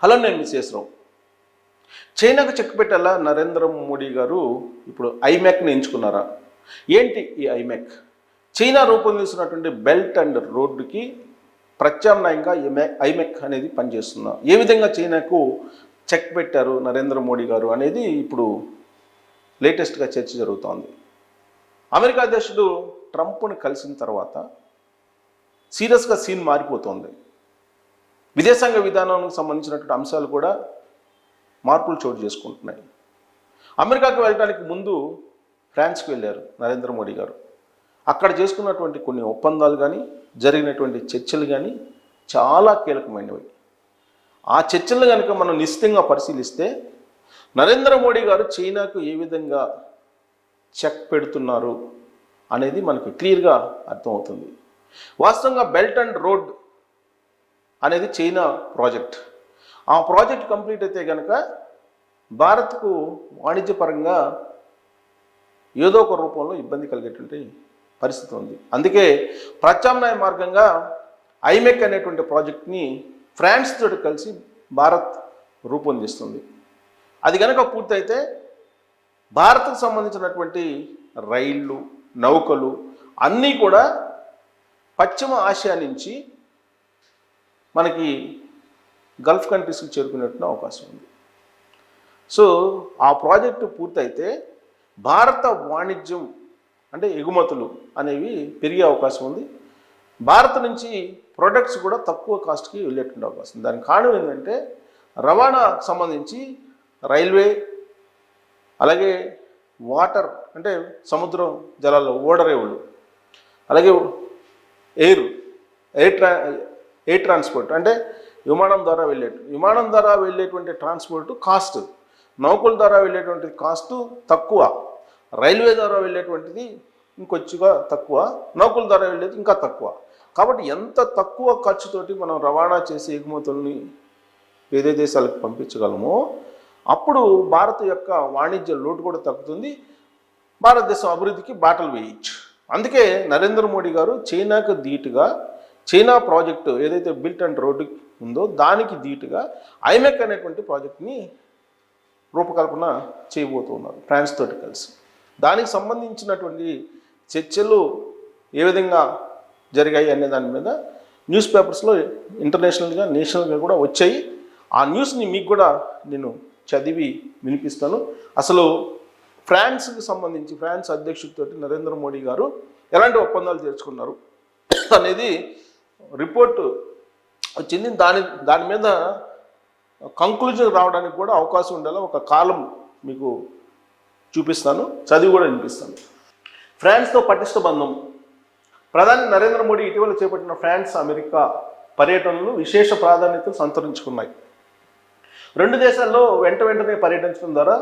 Hello, నేను మిసేశ్రావు. చైనాకు check పెట్టేలా Narendra Modi గారు ఇప్పుడు ఐమెక్ని ఎంచుకున్నారా? ఏంటి ఈ ఐమెక్? చైనా రూపొందిస్తున్నటువంటి బెల్ట్ అండ్ రోడ్డుకి ప్రత్యామ్నాయంగా ఐమెక్ అనేది పనిచేస్తుందా? ఏ విధంగా చైనాకు చెక్ పెట్టారు నరేంద్ర మోడీ గారు అనేది ఇప్పుడు లేటెస్ట్గా చర్చ జరుగుతోంది. అమెరికా అధ్యక్షుడు ట్రంప్ను కలిసిన తర్వాత సీరియస్గా సీన్ మారిపోతోంది. విదేశాంగ విధానానికి సంబంధించినటువంటి అంశాలు కూడా మార్పులు చోటు చేసుకుంటున్నాయి. అమెరికాకు వెళ్ళడానికి ముందు ఫ్రాన్స్కి వెళ్ళారు నరేంద్ర మోడీ గారు. అక్కడ చేసుకున్నటువంటి కొన్ని ఒప్పందాలు కానీ జరిగినటువంటి చర్చలు కానీ చాలా కీలకమైనవి. ఆ చర్చలను కనుక మనం నిశ్చితంగా పరిశీలిస్తే నరేంద్ర మోడీ గారు చైనాకు ఏ విధంగా చెక్ పెడుతున్నారు అనేది మనకు క్లియర్గా అర్థమవుతుంది. వాస్తవంగా బెల్ట్ అండ్ రోడ్ అనేది చైనా ప్రాజెక్ట్. ఆ ప్రాజెక్ట్ కంప్లీట్ అయితే కనుక భారత్కు వాణిజ్యపరంగా ఏదో ఒక రూపంలో ఇబ్బంది కలిగేటువంటి పరిస్థితి ఉంది. అందుకే ప్రత్యామ్నాయ మార్గంగా ఐమెక్ అనేటువంటి ప్రాజెక్ట్ని ఫ్రాన్స్ తోటి కలిసి భారత్ రూపొందిస్తుంది. అది కనుక పూర్తయితే భారత్కు సంబంధించినటువంటి రైళ్ళు, నౌకలు అన్నీ కూడా పశ్చిమ ఆసియా నుంచి మనకి గల్ఫ్ కంట్రీస్కి చేరుకునేటువంటి అవకాశం ఉంది. సో ఆ ప్రాజెక్టు పూర్తయితే భారత వాణిజ్యం అంటే ఎగుమతులు అనేవి పెరిగే అవకాశం ఉంది. భారత్ నుంచి ప్రొడక్ట్స్ కూడా తక్కువ కాస్ట్కి వెళ్ళేటువంటి అవకాశం ఉంది. దానికి కారణం ఏంటంటే రవాణాకు సంబంధించి రైల్వే, అలాగే వాటర్ అంటే సముద్రం జలాల్లో ఓడరేవులు, అలాగే ఎయిర్ ట్రాన్స్పోర్ట్ అంటే విమానం ద్వారా వెళ్ళేటువంటి ట్రాన్స్పోర్ట్ కాస్ట్, నౌకల ద్వారా వెళ్ళేటువంటి కాస్ట్ తక్కువ, రైల్వే ద్వారా వెళ్ళేటువంటిది ఇంకొచ్చిగా తక్కువ, నౌకల ద్వారా వెళ్ళేది ఇంకా తక్కువ. కాబట్టి ఎంత తక్కువ ఖర్చుతోటి మనం రవాణా చేసి ఎగుమతుల్ని వేరే దేశాలకు పంపించగలమో అప్పుడు భారత్ యొక్క వాణిజ్య లోటు కూడా తగ్గుతుంది, భారతదేశం అభివృద్ధికి బాటలు వేయచ్చు. అందుకే నరేంద్ర మోడీ గారు చైనాకు ధీటుగా చైనా ప్రాజెక్టు ఏదైతే బిల్ట్ అండ్ రోడ్డు ఉందో దానికి ధీటుగా ఐమెక్ అనేటువంటి ప్రాజెక్ట్ని రూపకల్పన చేయబోతున్నారు ఫ్రాన్స్ తోటి కలిసి. దానికి సంబంధించినటువంటి చర్చలు ఏ విధంగా జరిగాయి అనే దాని మీద న్యూస్ పేపర్స్లో ఇంటర్నేషనల్గా, నేషనల్గా కూడా వచ్చాయి. ఆ న్యూస్ని మీకు కూడా నేను చదివి వినిపిస్తాను. అసలు ఫ్రాన్స్కి సంబంధించి ఫ్రాన్స్ అధ్యక్షుడితో నరేంద్ర మోడీ గారు ఎలాంటి ఒప్పందాలు చేసుకున్నారు అనేది రిపోర్టు వచ్చింది. దాని మీద కంక్లూజన్ రావడానికి కూడా అవకాశం ఉండేలా ఒక కాలం మీకు చూపిస్తాను, చదివి కూడా వినిపిస్తాను. ఫ్రాన్స్తో పటిష్ట బంధం. ప్రధాని నరేంద్ర మోడీ ఇటీవల చేపట్టిన ఫ్రాన్స్, అమెరికా పర్యటనలు విశేష ప్రాధాన్యతను సంతరించుకున్నాయి. రెండు దేశాల్లో వెంటనే పర్యటించడం ద్వారా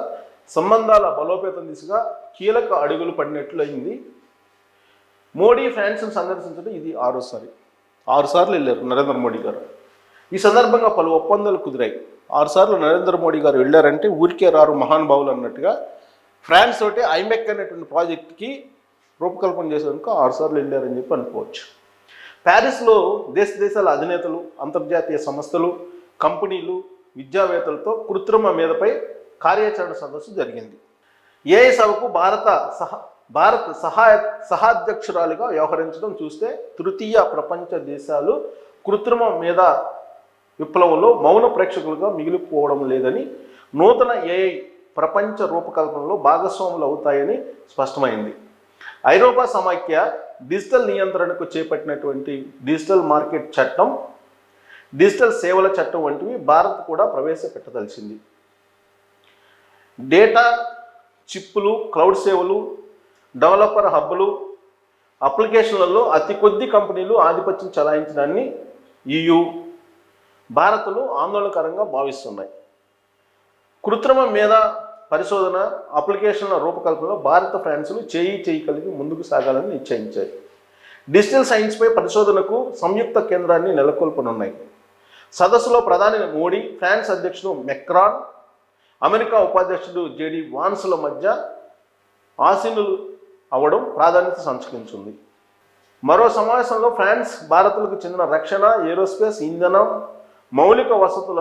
సంబంధాల బలోపేతం దిశగా కీలక అడుగులు పడినట్లు అయింది. మోడీ ఫ్రాన్స్ను సందర్శించడం ఇది 6 సార్లు వెళ్ళారు నరేంద్ర మోడీ గారు. ఈ సందర్భంగా పలు ఒప్పందాలు కుదిరాయి. 6 సార్లు నరేంద్ర మోడీ గారు వెళ్ళారంటే ఊరికే రారు మహానుభావులు అన్నట్టుగా ఫ్రాన్స్ తోటి ఐమెక్ అనేటువంటి ప్రాజెక్ట్కి రూపకల్పన చేసేందుకు 6 సార్లు వెళ్ళారని చెప్పి అనుకోవచ్చు. ప్యారిస్లో దేశాల అధినేతలు, అంతర్జాతీయ సంస్థలు, కంపెనీలు, విద్యావేత్తలతో కృత్రిమ మేధపై కార్యాచరణ సదస్సు జరిగింది. ఏఐ సభకు భారత్ సహాధ్యక్షురాలిగా వ్యవహరించడం చూస్తే తృతీయ ప్రపంచ దేశాలు కృత్రిమ మేధ విప్లవంలో మౌన ప్రేక్షకులుగా మిగిలిపోవడం లేదని, నూతన ఏఐ ప్రపంచ రూపకల్పనలో భాగస్వాములు అవుతాయని స్పష్టమైంది. ఐరోపా సమాఖ్య డిజిటల్ నియంత్రణకు చేపట్టినటువంటి డిజిటల్ మార్కెట్ చట్టం, డిజిటల్ సేవల చట్టం వంటివి భారత్ కూడా ప్రవేశపెట్టదలిచింది. డేటా, చిప్పులు, క్లౌడ్ సేవలు, డెవలపర్ హబ్బులు, అప్లికేషన్లలో అతి కొద్ది కంపెనీలు ఆధిపత్యం చెలాయించడాన్ని EU, భారత్లు ఆందోళనకరంగా భావిస్తున్నాయి. కృత్రిమ మేధ పరిశోధన, అప్లికేషన్ల రూపకల్పనలో భారత, ఫ్రాన్స్లు చేయి కలిగి ముందుకు సాగాలని నిశ్చయించాయి. డిజిటల్ సైన్స్పై పరిశోధనకు సంయుక్త కేంద్రాన్ని నెలకొల్పనున్నాయి. సదస్సులో ప్రధాని మోడీ, ఫ్రాన్స్ అధ్యక్షుడు మెక్రాన్, అమెరికా ఉపాధ్యక్షుడు JD వాన్స్ల మధ్య ఆసీనులు అవ్వడం ప్రాధాన్యత సంతరించుకుంది. మరో సమావేశంలో ఫ్రాన్స్, భారత్లకు చెందిన రక్షణ, ఏరోస్పేస్, ఇంధనం, మౌలిక వసతుల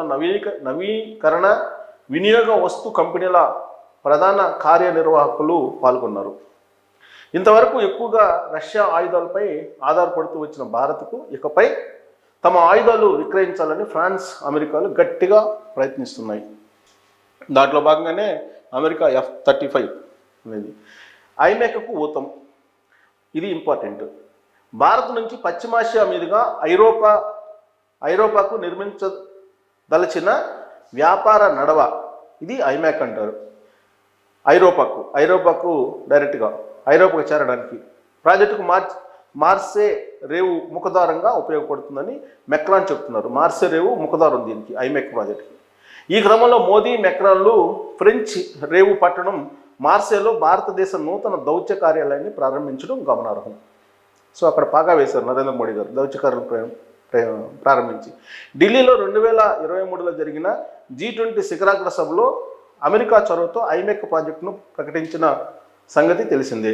నవీకరణ వినియోగ వస్తు కంపెనీల ప్రధాన కార్యనిర్వాహకులు పాల్గొన్నారు. ఇంతవరకు ఎక్కువగా రష్యా ఆయుధాలపై ఆధారపడుతూ వచ్చిన భారత్కు ఇకపై తమ ఆయుధాలు విక్రయించాలని ఫ్రాన్స్, అమెరికాలు గట్టిగా ప్రయత్నిస్తున్నాయి. దాంట్లో భాగంగానే అమెరికా F-35 అనేది ఐమెక్కు ఊతం. ఇది ఇంపార్టెంట్. భారత్ నుంచి పశ్చిమాసియా మీదుగా ఐరోపాకు నిర్మించదలచిన వ్యాపార నడవ, ఇది ఐమెక్ అంటారు. ఐరోపాకు డైరెక్ట్గా ఐరోపాకు చేరడానికి ప్రాజెక్టుకు మార్సే రేవు ముఖద్వారంగా ఉపయోగపడుతుందని మెక్రాన్ చెప్తున్నారు. మార్సే రేవు ముఖద్వారం దీనికి, ఐమెక్ ప్రాజెక్టుకి. ఈ క్రమంలో మోదీ, మెక్రాన్లు ఫ్రెంచ్ రేవు పట్టణం మార్సేలో భారతదేశ నూతన దౌత్య కార్యాలయాన్ని ప్రారంభించడం గమనార్హం. సో అక్కడ పాగా వేశారు నరేంద్ర మోడీ గారు దౌత్య కార్యాలయం ప్రారంభించి. ఢిల్లీలో 2023లో జరిగిన G20 శిఖరాగ్ర సభలో అమెరికా చొరవతో ఐమెక్ ప్రాజెక్టును ప్రకటించిన సంగతి తెలిసిందే.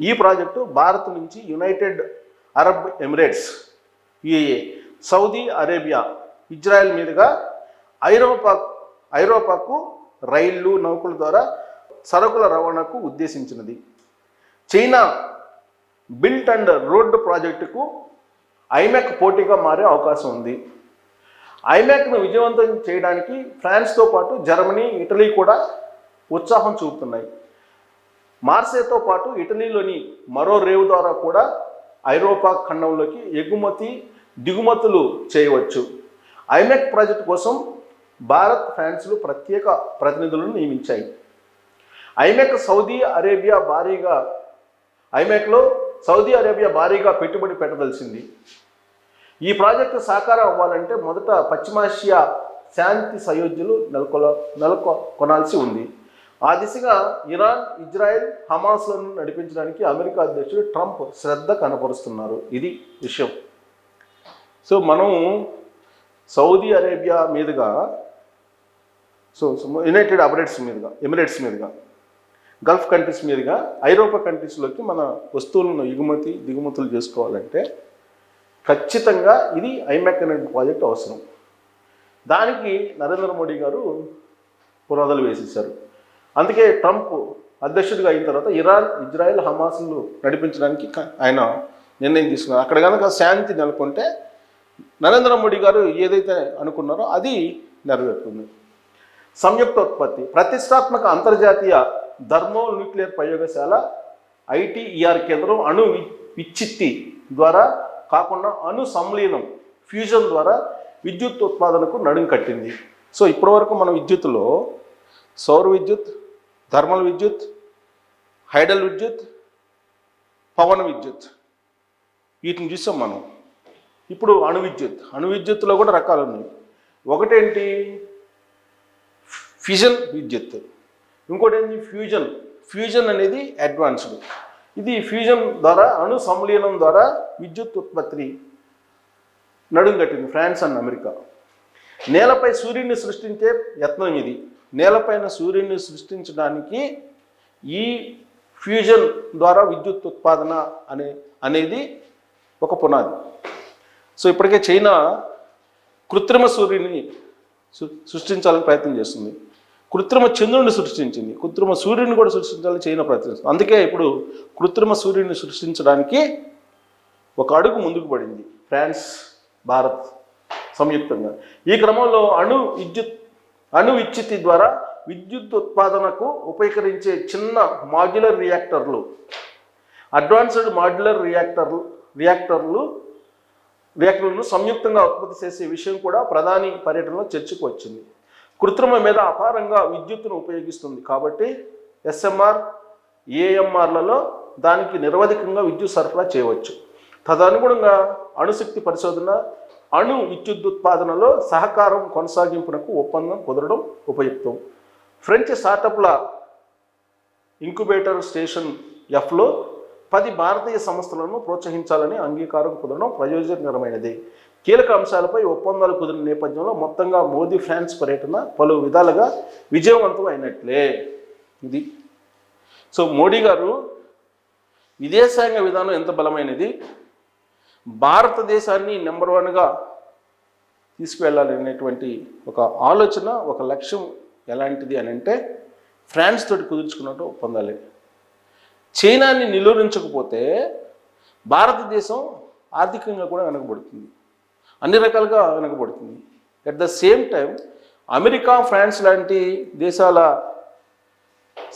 ఈ ప్రాజెక్టు భారత్ నుంచి United Arab Emirates, UAE, Saudi Arabia, Israel మీదుగా ఐరోపాకు రైళ్లు, నౌకల ద్వారా సరుకుల రవాణాకు ఉద్దేశించినది. చైనా బిల్ట్ అండ్ రోడ్ ప్రాజెక్టుకు ఐమెక్ పోటీగా మారే అవకాశం ఉంది. ఐమెక్ను విజయవంతం చేయడానికి ఫ్రాన్స్తో పాటు జర్మనీ, ఇటలీ కూడా ఉత్సాహం చూపుతున్నాయి. మార్సేతో పాటు ఇటలీలోని మరో రేవు ద్వారా కూడా ఐరోపా ఖండంలోకి ఎగుమతి, దిగుమతులు చేయవచ్చు. ఐమెక్ ప్రాజెక్టు కోసం భారత్, ఫ్రాన్స్లు ప్రత్యేక ప్రతినిధులను నియమించాయి. ఐమెక్లో సౌదీ అరేబియా భారీగా పెట్టుబడి పెట్టదలిచింది. ఈ ప్రాజెక్టు సాకారం అవ్వాలంటే మొదట పశ్చిమాసియా శాంతి సయోధ్యలు నెలకొనాల్సి ఉంది. ఆ దిశగా ఇరాన్, ఇజ్రాయెల్, హమాస్లను నడిపించడానికి అమెరికా అధ్యక్షుడు ట్రంప్ శ్రద్ధ కనపరుస్తున్నారు. ఇది విషయం. సో మనం సౌదీ అరేబియా మీదుగా, యునైటెడ్ ఎమిరేట్స్ మీదుగా, గల్ఫ్ కంట్రీస్ మీదుగా ఐరోపా కంట్రీస్లోకి మన వస్తువులను ఎగుమతి, దిగుమతులు చేసుకోవాలంటే ఖచ్చితంగా ఇది ఐమెక్ అనే ప్రాజెక్ట్ అవసరం. దానికి నరేంద్ర మోడీ గారు పునాదులు వేసేశారు. అందుకే ట్రంప్ అధ్యక్షుడిగా అయిన తర్వాత ఇరాన్, ఇజ్రాయెల్, హమాస్ను నడిపించడానికి ఆయన నిర్ణయం తీసుకున్నారు. అక్కడ కనుక శాంతి నెలకొంటే నరేంద్ర మోడీ గారు ఏదైతే అనుకున్నారో అది నెరవేరుతుంది. సంయుక్త ఉత్పత్తి, ప్రతిష్టాత్మక అంతర్జాతీయ థర్మోన్యూక్లియర్ ప్రయోగశాల ITER కేంద్రం అణు విచ్ఛిత్తి ద్వారా కాకుండా అణు సంలీనం, ఫ్యూజన్ ద్వారా విద్యుత్ ఉత్పాదనకు నడుం కట్టింది. సో ఇప్పటివరకు మనం విద్యుత్తులో సౌర విద్యుత్, థర్మల్ విద్యుత్, హైడల్ విద్యుత్, పవన విద్యుత్, వీటిని చూసాం మనం. ఇప్పుడు అణు విద్యుత్తులో కూడా రకాలు ఉన్నాయి. ఒకటేంటి ఫ్యూజన్ విద్యుత్, ఇంకోటి ఏంటి ఫ్యూజన్ అనేది అడ్వాన్స్డ్. ఇది ఫ్యూజన్ ద్వారా, అణు సంలీనం ద్వారా విద్యుత్ ఉత్పత్తిని నడుంగట్టింది ఫ్రాన్స్ అండ్ అమెరికా. నేలపై సూర్యుడిని సృష్టించే యత్నం ఇది. నేలపైన సూర్యుడిని సృష్టించడానికి ఈ ఫ్యూజన్ ద్వారా విద్యుత్ ఉత్పాదన అనేది ఒక పునాది. సో ఇప్పటికే చైనా కృత్రిమ సూర్యుని సృష్టించాలని ప్రయత్నం చేస్తుంది. కృత్రిమ చంద్రుడిని సృష్టించింది. కృత్రిమ సూర్యుని కూడా సృష్టించాలని చైనా ప్రయత్నిస్తుంది. అందుకే ఇప్పుడు కృత్రిమ సూర్యుని సృష్టించడానికి ఒక అడుగు ముందుకు పడింది ఫ్రాన్స్, భారత్ సంయుక్తంగా. ఈ క్రమంలో అణు విచ్ఛిత్తి ద్వారా విద్యుత్ ఉత్పాదనకు ఉపయోగించే చిన్న మాడ్యులర్ రియాక్టర్లు, అడ్వాన్స్డ్ మాడ్యులర్ రియాక్టర్లను సంయుక్తంగా ఉత్పత్తి చేసే విషయం కూడా ప్రధాని పర్యటనలో చర్చకు వచ్చింది. కృత్రిమ మీద అపారంగా విద్యుత్తును ఉపయోగిస్తుంది కాబట్టి SMR, AMRలలో దానికి నిరవధికంగా విద్యుత్ సరఫరా చేయవచ్చు. తదనుగుణంగా అణుశక్తి పరిశోధన, అణు విద్యుదుత్పాదనలో సహకారం కొనసాగింపునకు ఒప్పందం కుదరడం ఉపయుక్తం. ఫ్రెంచ్ స్టార్టప్ల ఇంక్యుబేటర్ స్టేషన్ Fలో 10 భారతీయ సంస్థలను ప్రోత్సహించాలని అంగీకారం కుదరడం ప్రయోజనకరమైనది. కీలక అంశాలపై ఒప్పందాలు కుదిరిన నేపథ్యంలో మొత్తంగా మోదీ ఫ్రాన్స్ పర్యటన పలు విధాలుగా విజయవంతం అయినట్లే. ఇది సో మోడీ గారు విదేశాంగ విధానం ఎంత బలమైనది, భారతదేశాన్ని నెంబర్ 1గా తీసుకువెళ్ళాలనేటువంటి ఒక ఆలోచన, ఒక లక్ష్యం ఎలాంటిది అని అంటే ఫ్రాన్స్ తోటి కుదుర్చుకున్నట్టు ఒప్పందాలే. చైనాని నిలువరించకపోతే భారతదేశం ఆర్థికంగా కూడా వెనకబడుతుంది, అన్ని రకాలుగా వెనకబడుతుంది. At the same time America, France లాంటి దేశాల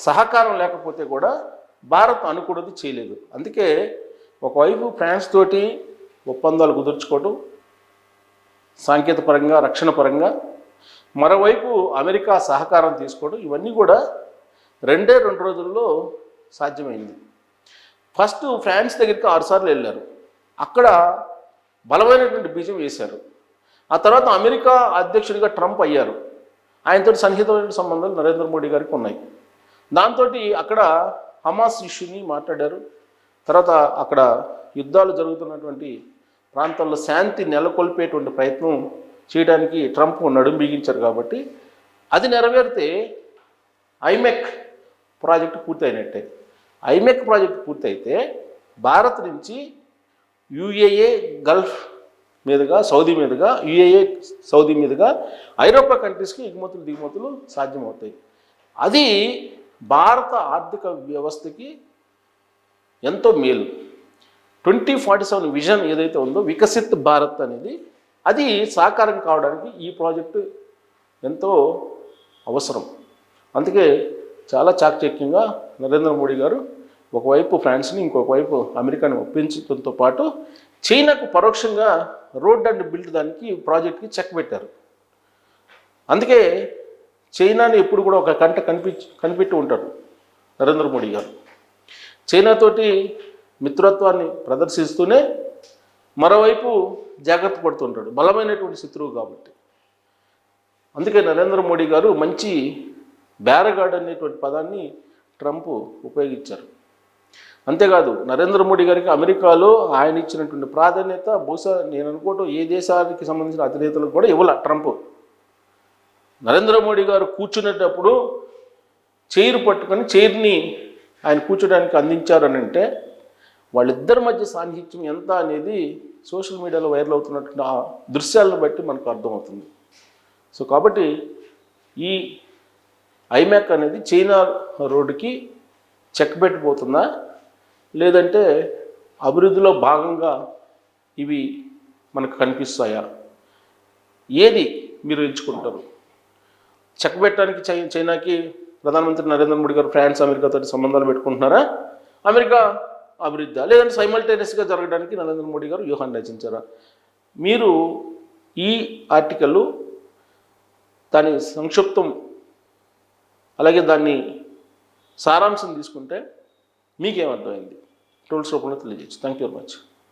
సహకారం లేకపోతే కూడా భారత్ అనుకున్నది చేయలేదు. అందుకే ఒకవైపు ఫ్రాన్స్ తోటి ఒప్పందాలు కుదుర్చుకోవడం సాంకేతిక పరంగా, రక్షణ పరంగా, మరోవైపు అమెరికా సహకారం తీసుకోవడం, ఇవన్నీ కూడా 2 రోజుల్లో సాధ్యమైంది. ఫస్ట్ ఫ్రాన్స్ దగ్గరికి 6 సార్లు వెళ్ళారు, అక్కడ బలమైనటువంటి బీజం వేశారు. ఆ తర్వాత అమెరికా అధ్యక్షుడిగా ట్రంప్ అయ్యారు, ఆయనతో సన్నిహితమైన సంబంధాలు నరేంద్ర మోడీ గారికి ఉన్నాయి. దాంతో అక్కడ హమాస్ ఇష్యూని మాట్లాడారు. తర్వాత అక్కడ యుద్ధాలు జరుగుతున్నటువంటి ప్రాంతాల్లో శాంతి నెలకొల్పేటువంటి ప్రయత్నం చేయడానికి ట్రంప్ నడుం బిగించారు. కాబట్టి అది నెరవేరితే ఐమెక్ ప్రాజెక్టు పూర్తయినట్టే. ఐమెక్ ప్రాజెక్టు పూర్తయితే భారత్ నుంచి యుఏఏ గల్ఫ్ మీదుగా, సౌదీ మీదుగా, యుఏఏ సౌదీ మీదుగా ఐరోపా కంట్రీస్కి ఎగుమతులు దిగుమతులు సాధ్యమవుతాయి. అది భారత ఆర్థిక వ్యవస్థకి ఎంతో మేలు. 2047 విజన్ ఏదైతే ఉందో, వికసిత్ భారత్ అనేది, అది సాకారం కావడానికి ఈ ప్రాజెక్టు ఎంతో అవసరం. అందుకే చాలా చాకచక్యంగా నరేంద్ర మోడీ గారు ఒకవైపు ఫ్రాన్స్ని, ఇంకొక వైపు అమెరికాని ఒప్పించడంతో పాటు చైనాకు పరోక్షంగా రోడ్ అండ్ బిల్డ్ దానికి ప్రాజెక్ట్కి చెక్ పెట్టారు. అందుకే చైనాని ఎప్పుడు కూడా ఒక కంట కనిపెట్టి ఉంటారు నరేంద్ర మోడీ గారు. చైనాతోటి మిత్రత్వాన్ని ప్రదర్శిస్తూనే మరోవైపు జాగ్రత్త పడుతుంటాడు, బలమైనటువంటి శత్రువు కాబట్టి. అందుకే నరేంద్ర మోడీ గారు మంచి బేరగాడు అనేటువంటి పదాన్ని ట్రంప్ ఉపయోగించారు. అంతేకాదు, నరేంద్ర మోడీ గారికి అమెరికాలో ఆయన ఇచ్చినటువంటి ప్రాధాన్యత బహుశా నేను అనుకోవటం ఏ దేశానికి సంబంధించిన అధినేతలకు కూడా ఇవ్వాల. ట్రంప్ నరేంద్ర మోడీ గారు కూర్చునేటప్పుడు చైర్ పట్టుకొని చైర్ని ఆయన కూర్చోడానికి అందించారని అంటే వాళ్ళిద్దరి మధ్య సాన్నిహిత్యం ఎంత అనేది సోషల్ మీడియాలో వైరల్ అవుతున్నటువంటి ఆ దృశ్యాలను బట్టి మనకు అర్థమవుతుంది. సో కాబట్టి ఈ ఐమెక్ అనేది చైనా రోడ్డుకి చెక్ పెట్టిపోతుందా, లేదంటే అభివృద్ధిలో భాగంగా ఇవి మనకు కనిపిస్తాయా, ఏది మీరు ఎంచుకుంటారు? చెక్ పెట్టడానికి చైనాకి ప్రధానమంత్రి నరేంద్ర మోడీ గారు ఫ్రాన్స్, అమెరికాతో సంబంధాలు పెట్టుకుంటున్నారా? అమెరికా అభివృద్ధి, లేదంటే సైమల్టేనియస్గా జరగడానికి నరేంద్ర మోడీ గారు వ్యూహాన్ని రచించారా? మీరు ఈ ఆర్టికల్ దాని సంక్షిప్తం అలాగే దాన్ని సారాంశం తీసుకుంటే మీకేమర్థమైంది? టోల్స్ రూపంలో తెలియజేయచ్చు. Thank you very much.